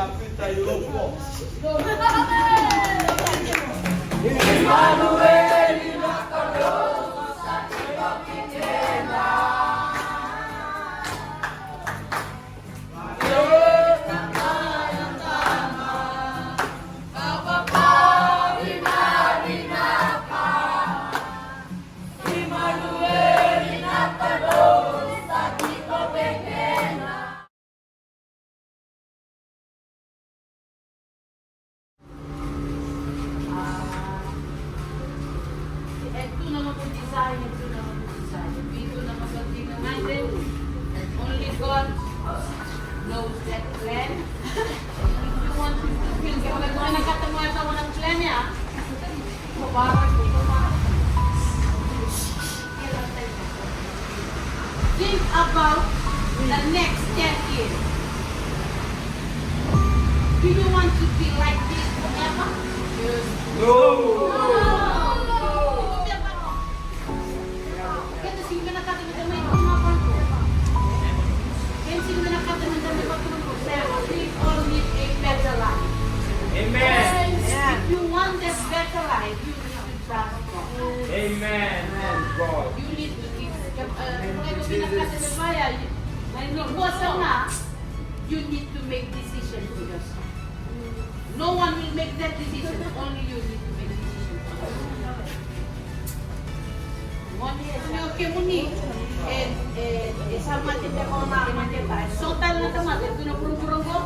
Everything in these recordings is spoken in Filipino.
lapit tayo po. Ito naman po design, ito naman po design. Ito naman po tingnan natin. Only God knows that plan. If you want to feel, kapag mga nagkatamuha sa walang plan niya, mubarak po. Think about the next 10 years. Do you want to be like this forever? Yes. No! Amen. If you want this better life, you need to trust God. Amen. God. You need to keep. You need to make decision for yourself. No one will make that decision. Only you need to make decision for yourself. Okay, muni. Sama kita ko na mati tayo. So tal na tamad, ito na puro-puro ko.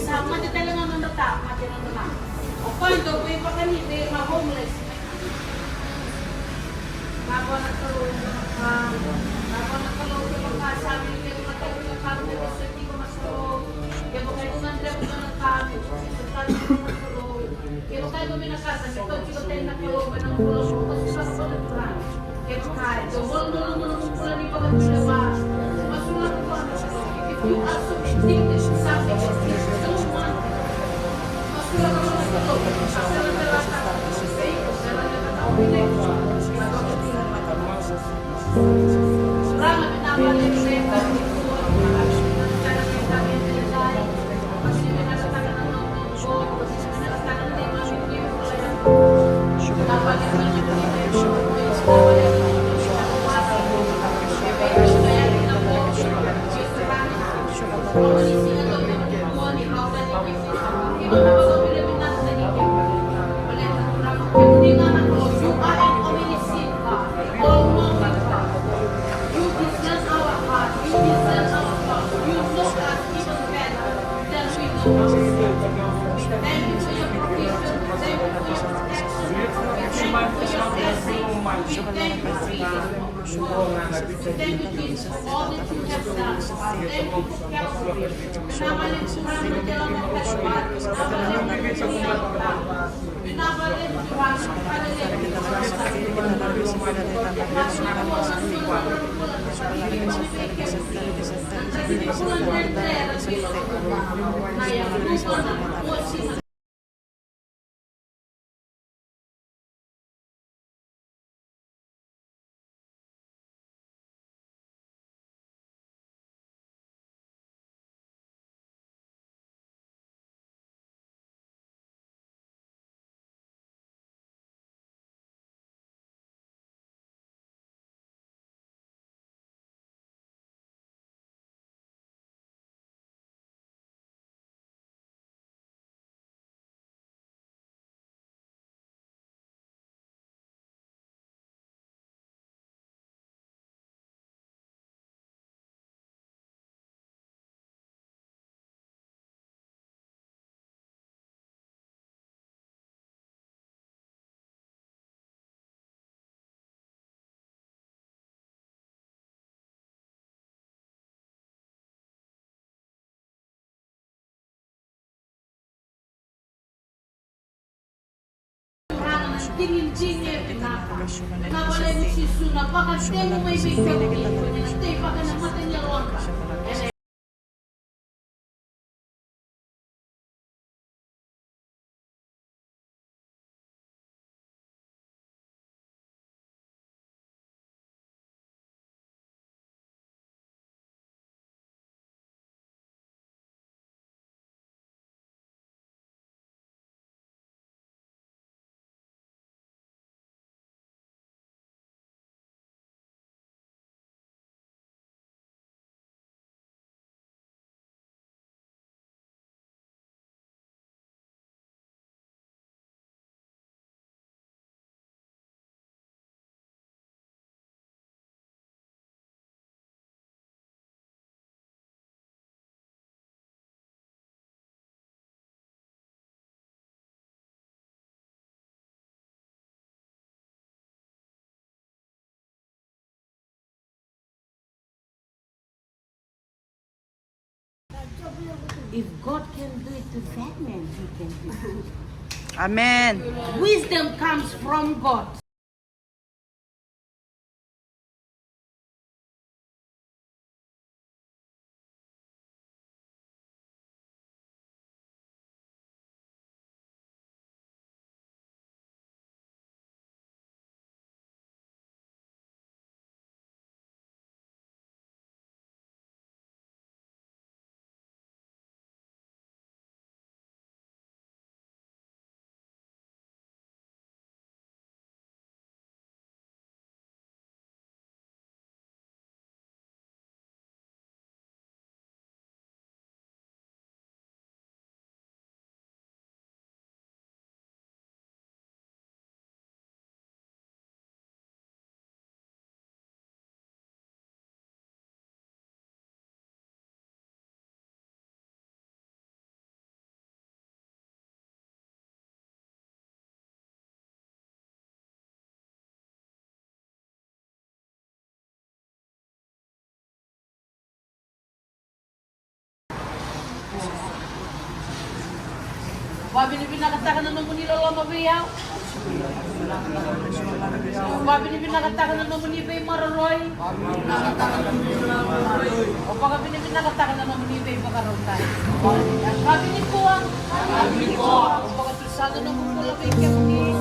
Sama kita lang ang nata, mati na na. O kwento ko iba kanina, mga homeless. Bago na tulong ng kasabi niya, matagin ng kami na gusto hindi ko masulong. Kaya mo kayo nandra ko ng kami, ito tayo ko masulong. Kaya mo kayo minakasa, ito chiko tayo nakulong, ng kulong ko, kasi sa kapalaturan. Kaya mo kayo, mulong pula ni pagkakulawa. Masulat ko ang masulong. If you also think this is something that you don't want, masulat ko ang masulong. Masalan na lang ako, say, masalan na lang ako, Surama pinapalik sa ito, cara kita menilai, masih menatakan nonton, masih menatakan tema video pelayan. Kenapa dia menjadi itu? Kenapa dia menjadi kuasa? Supaya supaya kita boleh berperang. Kalau di sini kalau berbuat di kau dan di sini, kita bakal benar-benar sedikit. Melihat orang kemudian kalau juga yang omilisin, all moment. You deserve our heart. You deserve our thoughts. You know us even better than we know ourselves. Thank you for your provision. Thank you for your protection. Thank you for your blessing. Thank you, Jesus. Thank you, Jesus, for all that you have done. Thank you for Calvary. Pinabalik Tuhan ng dalam kaspat. Pinabalik Tuhan. Pinabalik Tuhan. Tingin-tingin, nawala mo si Suna, baka tayo may bigyan ko niya, tayo baka namatay niya ron. If God can do it to that man, He can do it. Amen. Wisdom comes from God. Babi ni pinakatakan na nung nilolo mabiyaw. Babi ni pinakatakan na nung nibay maroroy. O baka pinakatakan na nung nibay makarontay. Babi ni kuwang. O baka tusado nung mula bay kemuni.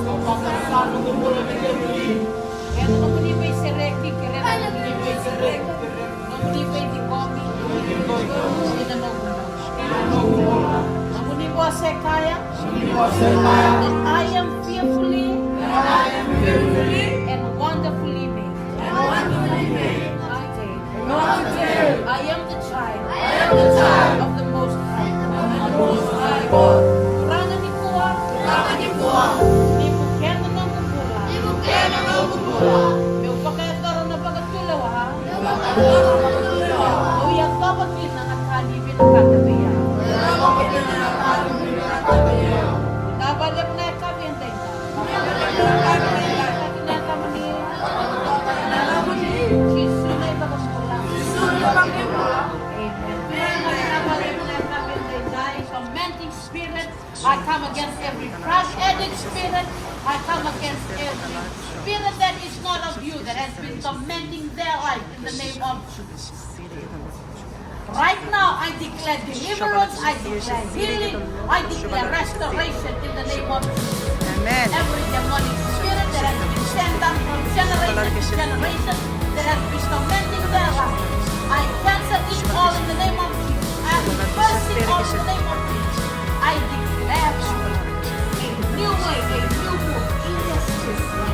Kaya nung nibay sereki. Kaya nung nibay sereki. Nung nibay di komi. Sina nung Sekaya, that I am fearfully and wonderfully made. I am the child of the Most High God. Kurangan ni Kuwa, ni Bukeno ng Bubula. May upakayataro na pagkatulaw ha. O yung kapatid ng at halibin ang katabiya. Nabalip na kami ang tayo. Sisunay ba kami pulang? Amen. Tormenting spirit, I come against every crash addict spirit. I come against every spirit that is not of you, that has been tormenting their life in the name of Jesus. Right now, I declare deliverance, I declare healing, I declare restoration in the name of Jesus. Amen. Every demonic spirit that has been sent down from generation to generation, that has been tormenting their lives, I cancel it all in the name of Jesus. I reverse it all in the name of Jesus. I declare a new way, a new book in this system.